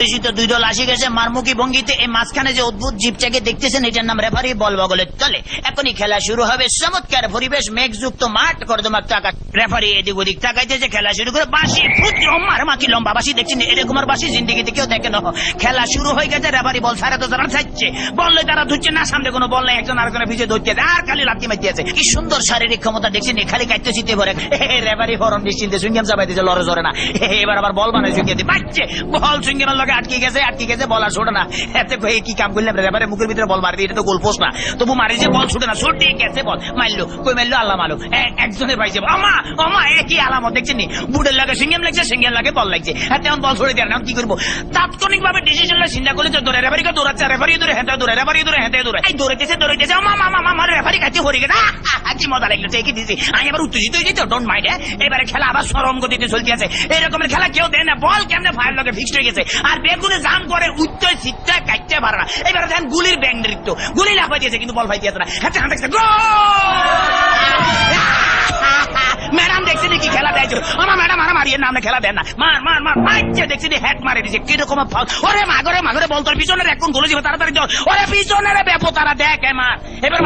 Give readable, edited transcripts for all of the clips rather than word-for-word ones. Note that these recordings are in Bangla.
দুই দল আসি গেছে মারমুখী ভঙ্গিতে। এই মাঝখানে যে অদ্ভুত জীবটাকে দেখতেছেন এটার নাম রেফারি বল বগলে চলে। এখনই খেলা শুরু হবে। চমৎকার পরিবেশ, মেঘযুক্ত মাঠ, কর্দমাক টাকা। রেফারি এদিক ওদিক তাকাইতেছে, খেলা শুরু করে। বাঁশি ফুটমার মাকি লম্বা বাঁশি দেখছেন, এরকম আর বাঁশি জিন্দিগিতে কেউ দেখে না। খেলা শুরু হয়ে গেছে। রেফারি বল সারা তো তারা চাইছে, বললে তারা ধুচ্ছে না, সামনে কোনো বল নেই, একজন আরেকজনের পিছিয়ে ধরতে আর খালি লাথি মারতেছে। কি সুন্দর শারীরিক ক্ষমতা দেখছেন, খালি কাটতে চিতে ভরে। রেফারি ফরম নিশ্চিন্তে সুইংগাম চাপাইতেছে, লড়ে জরে না। এবার আবার বল বানায় সুইংগাম বাচ্চে, বল সুইংগামের লগে আটকে গেছে বল আর ছোটে না। এতে কি কাম করলাম রেফারি মুখের ভিতরে বল মারি, এটা তো গোল পোস্ট না, তবু মারি যে বল ছুটে না, ছুটে গেছে বল মারলো, কই মারলো আল্লাহ মারলো, একজনের পাইছে। আমা আমা একই আলামত দেখছেন নি, বুটের লাগে সিঙ্গেম লাগছে, সিঙ্গেল লাগে বল লাগছে। তেমন বল ছড়ে দেয় না, কি করবো? তাৎক্ষণিক ভাবে ডিসিশনটা চিন্তা করলে তো দৌড়ে রেফারিকে দৌড়াচ্ছে, রেফারি দৌড়ে হেঁটে দৌড়ে, রেফারি দৌড়ে হেঁটে দৌড়ে, এই দৌড়াইতেছে দৌড়াইতেছে, আমার রেফারি কাছে হরে গেছে। কি মজা লাগলো, টেকে দিছি। আমি আবার উত্তেজিত হয়ে গেছি, ডোন্ট মাইন্ড। এবারে খেলা আবার সরম গতিতে চলতে আছে। এরকমের খেলা কেউ দেয় না, বল কেমনে ফায়ার লগে ফিক্সড হয়ে গেছে, আর বেগুনে জাম করে উত্তর সিটটা কাটতে পারে না। এবারে দেখেন গুলির ব্যাং নৃত্য, গুলি লাফাই দিয়েছে কিন্তু বল ফাইতে না। ম্যাডাম দেখছি কি খেলা দেয়, আমার ম্যাডাম আর মারিয়ে নাম খেলা দেন না, মার মার মার মারছে, দেখছি হ্যাট মারে দিচ্ছে। কিরকম ওরে মাগরে মাগরে বল তোর পিছনে এখন গোলে যাবে, তাড়াতাড়ি চল, ওরে পিছনে রে ব্যাপো তারা দেখ মার। এবার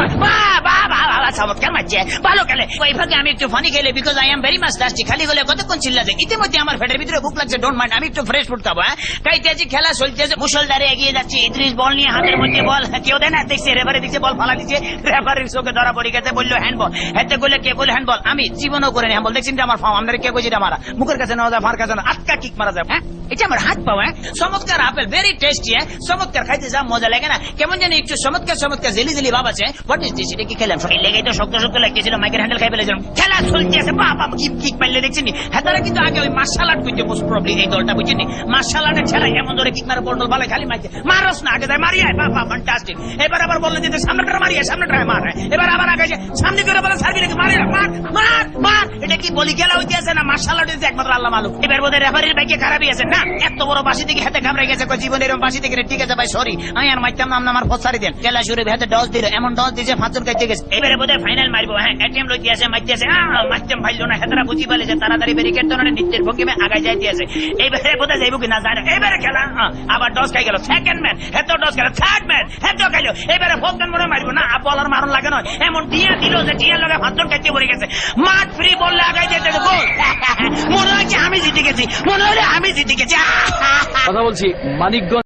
চমৎকার মারছে, ভালো খেলে। ওই ফাঁকে আমি একটু ফানি খেলে, because I am very much tasty. খালি গেলে কতক্ষণ চিল্লাছে, ইতিমধ্যে আমার পেটের ভিতরে ভুক লাগছে, ডোন্ট মাইন্ড, আমি একটু ফ্রেশ ফুড খাবো। কাইতেছি, খেলা চলতেছে, মুসলধারে এগিয়ে যাচ্ছে। ইদ্রিস বল নিয়ে হাতের মধ্যে বল, কেউ দেয় না, দেখছি রেফারি দিচ্ছে বল ফালা দিচ্ছে, রেফারির চোখে ধরা পড়ে গেছে, বললো হ্যান্ডবল। হাতে বললে কে বলে হ্যান্ডবল, আমি জীবনও করে হ্যান্ডবল দেখছি আমার ফাও, আমাদের কে কইছি মারা, মুখের কাছে নেওয়া যায়, ফার কাছে না, আটকা কিক মারা যায়। হ্যাঁ এটা আমার হাত পাও। চমৎকার আপেল, ভেরি টেস্টি। চমৎকার খাইতে যা মজা লাগে না, কেমন জানি একটু চমৎকার চমৎকার জেলি জেলি ভাব আছে। হোয়াট ইজ দিস, এটা কি খেলাম? লেগে তো শক্ত শক্ত লাগতেছিল, মাইকের হ্যান্ডেল খাই ফেলেছিলাম। খেলা চলতে আছে, বাবা কিক পাইলে দেখছেন। হেতারা কিন্তু আগে ওই মার্শাল আর্ট করতে মোস্ট প্রবলি এই দলটা, বুঝছেন? মার্শাল আর্টের ছেলে এমন ধরে কিক মারে, বল ভালো খালি মারছে, মারস না, আগে যায় মারিয়ে, বাবা ফ্যান্টাস্টিক। এবার আবার বললেন যে সামনেটা মারিয়ে, সামনেটা মার। এবার আবার আগে সামনে করে বলে সার্ভি রেখে মারে, মার মার মার। এটা কি বলি খেলা হইতে আছে না মার্শাল আর্ট হইতে একমাত্র আল্লাহ মালুম। এবার বোধহয় রেফারির ভাগ্যে খারাপই আছে না, এত বড় বাসি থেকে হাতে ঘাবড়ে গেছে, জীবন এরকম বাসি থেকে। ঠিক আছে ভাই, সরি, আমি আর মারতাম না, আমার ফসারি দেন। খেলা শুরু হাতে ডস দিল, এমন ডস দিয়েছে ফাঁচন কাটতে গেছে। এবারে বোধহয় ফাইনাল মারবো। হ্যাঁ এটিএম লইতে আছে, মারতে আছে, মারতাম ভাইলো না। হেতারা বুঝি পালে যে তাড়াতাড়ি ব্যারিকেড ধরে নিত্যের ভঙ্গিমে আগায় যাইতে আছে। এইবারে বোধহয় যাইব কিনা যায় না। এবারে খেলা আবার ডস খাই গেল, সেকেন্ড ম্যান হেতো ডস গেল, থার্ড ম্যান হেতো খাইলো। এবারে ফোকন মনে মারবো না, বলার মারণ লাগে নয়, এমন টিয়া দিল যে টিয়ার লগে ফাঁচন কাটতে পড়ে গেছে। মাঠ ফ্রি বললে আগাই যেতে গোল। মনে হচ্ছে আমি জিতে গেছি, মনে হলে আমি জিতে গেছি। কথা বলছি মানিকগঞ্জ।